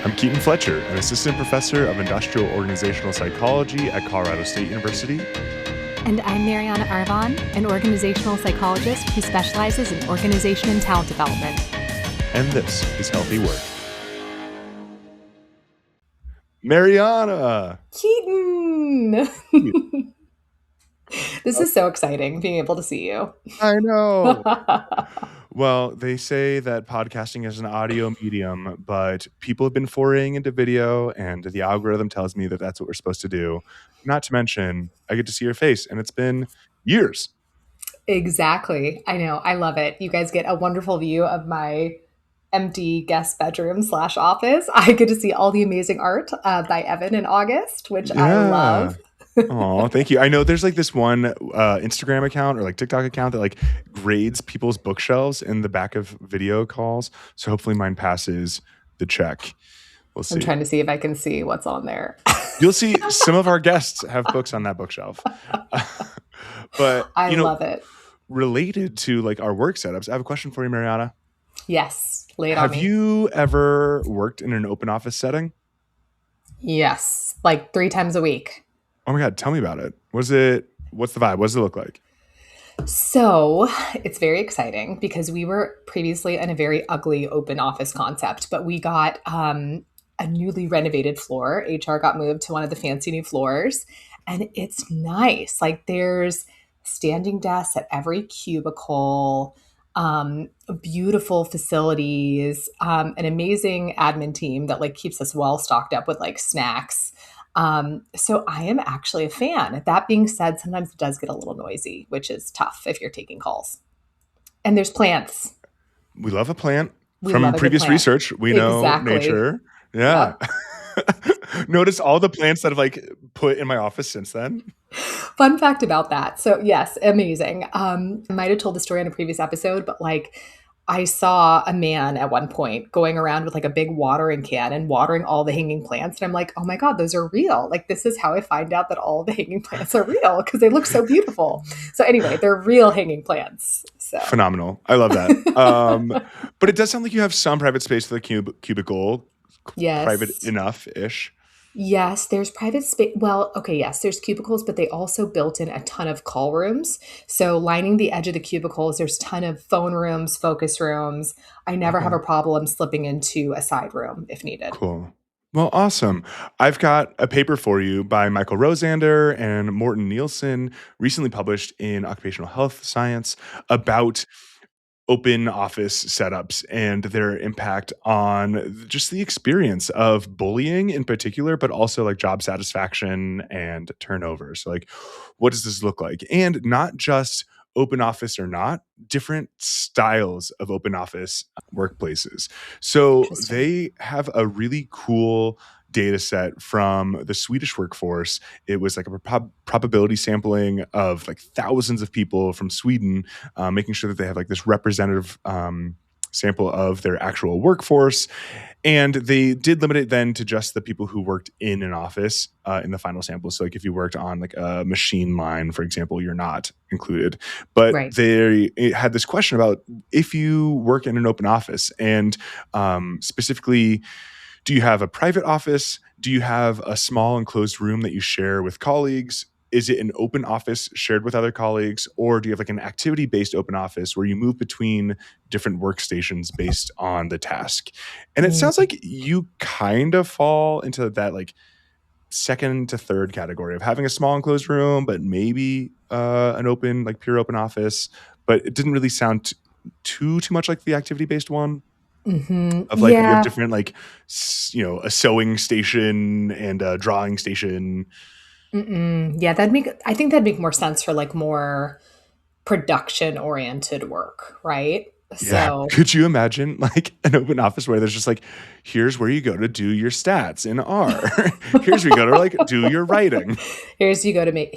I'm Keaton Fletcher, an assistant professor of industrial organizational psychology at Colorado State University. And I'm Mariana Arvon, an organizational psychologist who specializes in organization and talent development. And this is Healthy Work. Mariana! Keaton! This is so exciting, being able to see you. I know. Well, they say that podcasting is an audio medium, but people have been foraying into video, and the algorithm tells me that that's what we're supposed to do. Not to mention, I get to see your face, and it's been years. Exactly. I know. I love it. You guys get a wonderful view of my empty guest bedroom / office. I get to see all the amazing art by Evan in August, which I love. Oh, thank you. I know there's like this one Instagram account or like TikTok account that like grades people's bookshelves in the back of video calls. So hopefully mine passes the check. We'll see. I'm trying to see if I can see what's on there. You'll see some of our guests have books on that bookshelf. But I love it. Related to like our work setups, I have a question for you, Mariana. Yes. Lay it on me. Have you ever worked in an open office setting? Yes. Like 3 times a week. Oh my God, tell me about it. What's the vibe? What does it look like? So it's very exciting because we were previously in a very ugly open office concept, but we got a newly renovated floor. HR got moved to one of the fancy new floors, and it's nice. Like there's standing desks at every cubicle, beautiful facilities, an amazing admin team that like keeps us well stocked up with like snacks. So I am actually a fan. That being said, sometimes it does get a little noisy, which is tough if you're taking calls. And there's plants. We love a plant. From previous research, we know nature. Yeah. Yep. Notice all the plants that I've like put in my office since then. Fun fact about that. So yes, amazing. I might have told the story on a previous episode, but like I saw a man at one point going around with like a big watering can and watering all the hanging plants. And I'm like, oh my God, those are real. Like, this is how I find out that all the hanging plants are real because they look so beautiful. So anyway, they're real hanging plants. So phenomenal. I love that. But it does sound like you have some private space for the cubicle. Yes. Private enough-ish. Yes, there's private space. Well, okay, yes, there's cubicles, but they also built in a ton of call rooms. So lining the edge of the cubicles, there's a ton of phone rooms, focus rooms. I never have a problem slipping into a side room if needed. Cool. Well, awesome. I've got a paper for you by Michael Rosander and Morten Nielsen, recently published in Occupational Health Science, about open office setups and their impact on just the experience of bullying in particular, but also like job satisfaction and turnover. So like, what does this look like? And not just open office or not, different styles of open office workplaces. So they have a really cool data set from the Swedish workforce. It was like a probability sampling of like thousands of people from Sweden, making sure that they have like this representative sample of their actual workforce. And they did limit it then to just the people who worked in an office in the final sample. So like if you worked on like a machine line, for example, you're not included. But they had this question about if you work in an open office and specifically, do you have a private office? Do you have a small enclosed room that you share with colleagues? Is it an open office shared with other colleagues? Or do you have like an activity-based open office where you move between different workstations based on the task? And it sounds like you kind of fall into that like second to third category of having a small enclosed room, but maybe an open, like pure open office. But it didn't really sound too much like the activity-based one. Of like you have different like a sewing station and a drawing station. Yeah, I think that'd make more sense for like more production oriented work, right? Yeah. So Could you imagine like an open office where there's just like, here's where you go to do your stats in R. Here's where you go to like do your writing. Here's where you go to make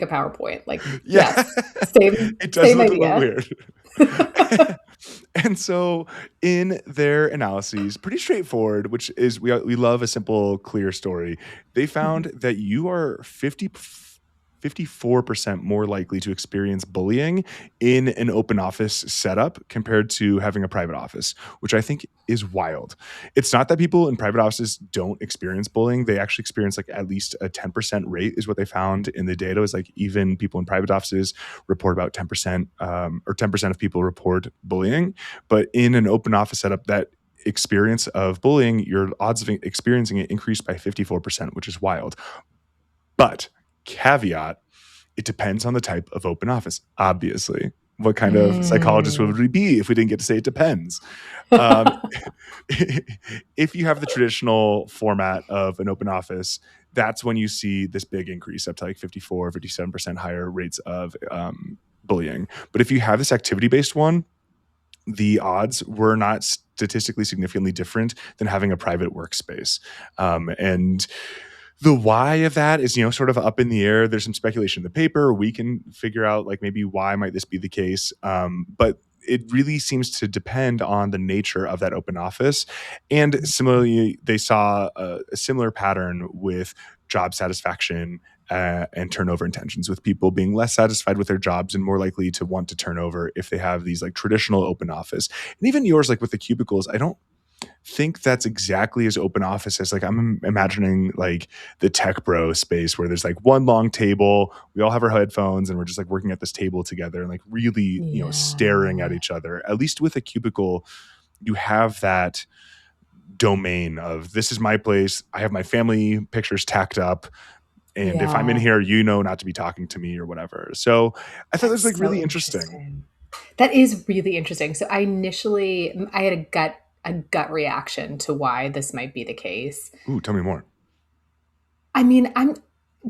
a PowerPoint. Like it does look a little weird. And so in their analyses, pretty straightforward, which is we love a simple, clear story. They found that you are 54% more likely to experience bullying in an open office setup compared to having a private office, which I think is wild. It's not that people in private offices don't experience bullying. They actually experience like at least a 10% rate is what they found in the data. Is like even people in private offices report about 10%, or 10% of people report bullying. But in an open office setup, that experience of bullying, your odds of experiencing it increased by 54%, which is wild. But caveat, it depends on the type of open office, obviously. What kind of psychologist Mm. would we be if we didn't get to say it depends? Um, if you have the traditional format of an open office, that's when you see this big increase up to like 54, 57% higher rates of bullying. But if you have this activity based one, the odds were not statistically significantly different than having a private workspace. And the why of that is, sort of up in the air. There's some speculation in the paper. We can figure out like maybe why might this be the case. But it really seems to depend on the nature of that open office. And similarly, they saw a similar pattern with job satisfaction and turnover intentions, with people being less satisfied with their jobs and more likely to want to turn over if they have these like traditional open office. And even yours, like with the cubicles, I don't think that's exactly as open office as like I'm imagining like the tech bro space where there's like one long table, we all have our headphones and we're just like working at this table together and like really, staring at Yeah. each other. At least with a cubicle, you have that domain of this is my place. I have my family pictures tacked up. And if I'm in Yeah. here, not to be talking to me or whatever. So I thought that was That's like so really interesting. interesting. That is really interesting. So I had a gut reaction to why this might be the case. Ooh, tell me more. I mean, I'm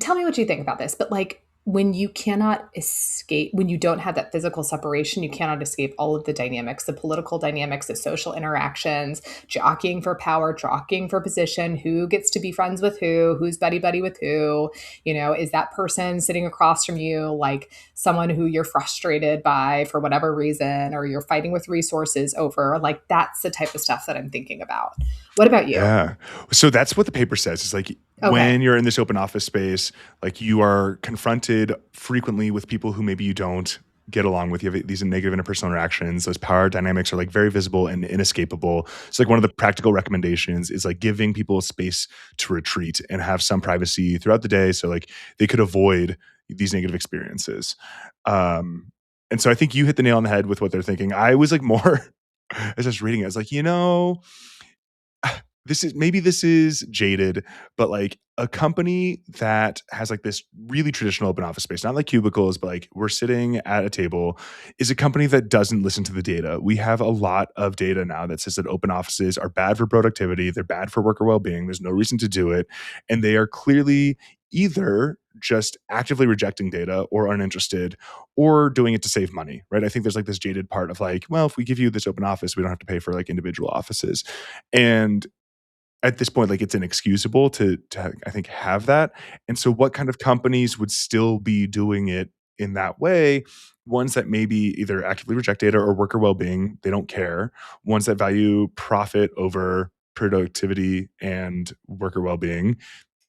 tell me what you think about this, but like when you cannot escape, when you don't have that physical separation, you cannot escape all of the dynamics, the political dynamics, the social interactions, jockeying for power, jockeying for position, who gets to be friends with who, who's buddy buddy with who, is that person sitting across from you like someone who you're frustrated by for whatever reason, or you're fighting with resources over? Like that's the type of stuff that I'm thinking about. What about you? Yeah. So that's what the paper says. It's like Okay. when you're in this open office space, like you are confronted frequently with people who maybe you don't get along with. You have these negative interpersonal interactions. Those power dynamics are like very visible and inescapable. So like one of the practical recommendations is like giving people space to retreat and have some privacy throughout the day. So like they could avoid these negative experiences. Um, and so I think you hit the nail on the head with what they're thinking. I was like more, as I was reading it, I was like, this is jaded, but like a company that has like this really traditional open office space, not like cubicles, but like we're sitting at a table, is a company that doesn't listen to the data. We have a lot of data now that says that open offices are bad for productivity, they're bad for worker well-being. There's no reason to do it, and they are clearly either just actively rejecting data or uninterested or doing it to save money, right? I think there's like this jaded part of like, well, if we give you this open office, we don't have to pay for like individual offices. And at this point, like it's inexcusable to I think have that. And so what kind of companies would still be doing it in that way? Ones that maybe either actively reject data or worker well-being, they don't care. Ones that value profit over productivity and worker well-being,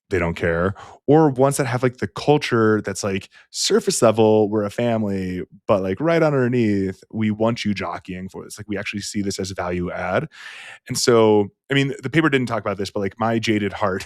they don't care. Or ones that have like the culture that's like surface level, we're a family, but like right underneath, we want you jockeying for this. Like we actually see this as value add. And so, I mean, the paper didn't talk about this, but like my jaded heart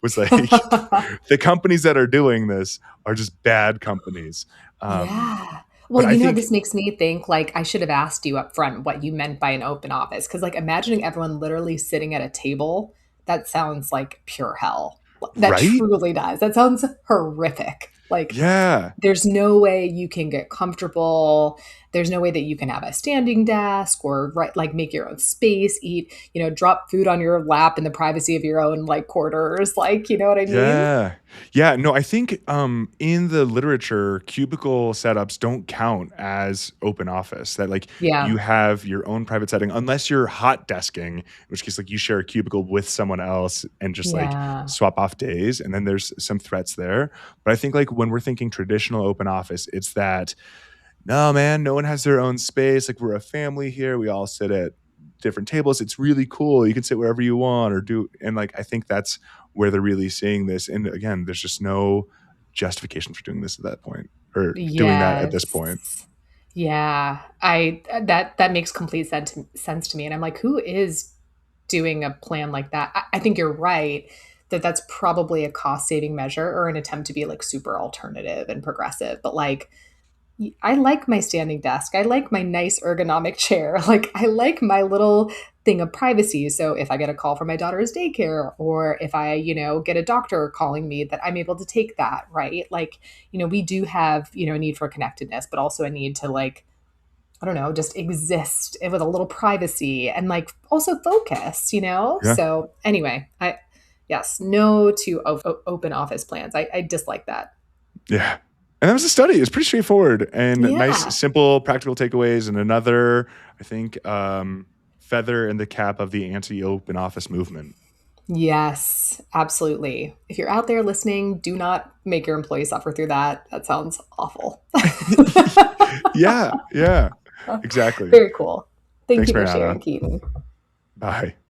was like, the companies that are doing this are just bad companies. Yeah. Well, But I think, this makes me think like I should have asked you up front what you meant by an open office. Cause like imagining everyone literally sitting at a table, that sounds like pure hell. That right? truly does. That sounds horrific. Like Yeah. there's no way you can get comfortable. There's no way that you can have a standing desk or right like make your own space, eat, drop food on your lap in the privacy of your own like quarters. Like, you know what I mean? Yeah. Yeah, no, I think, in the literature, cubicle setups don't count as open office, that, like, you Yeah. have your own private setting unless you're hot desking, in which case, like, you share a cubicle with someone else and just, like, Yeah. swap off days, and then there's some threats there. But I think, like, when we're thinking traditional open office, it's that, "No, man, no one has their own space, like, we're a family here, we all sit at different tables, it's really cool, you can sit wherever you want or do," and, like, I think that's where they're really seeing this, and again, there's just no justification for doing this at that point, or doing that at this point. Yes. Yeah. I that makes complete sense to me. And I'm like, who is doing a plan like that? I think you're right that that's probably a cost saving measure or an attempt to be like super alternative and progressive. But like, I like my standing desk. I like my nice ergonomic chair. Like, I like my little thing of privacy. So if I get a call from my daughter's daycare, or if I, get a doctor calling me, that I'm able to take that, right? Like, we do have, a need for connectedness, but also a need to like, I don't know, just exist with a little privacy and like also focus. Yeah. So anyway, yes, no to open office plans. I dislike that. Yeah. And that was a study. It's pretty straightforward and nice, Yeah. simple, practical takeaways. And another, I think, feather in the cap of the anti-open office movement. Yes, absolutely. If you're out there listening, do not make your employees suffer through that. That sounds awful. Yeah. Yeah. Exactly. Very cool. Thank Thanks, you for sharing, Mariana. Keaton. Bye.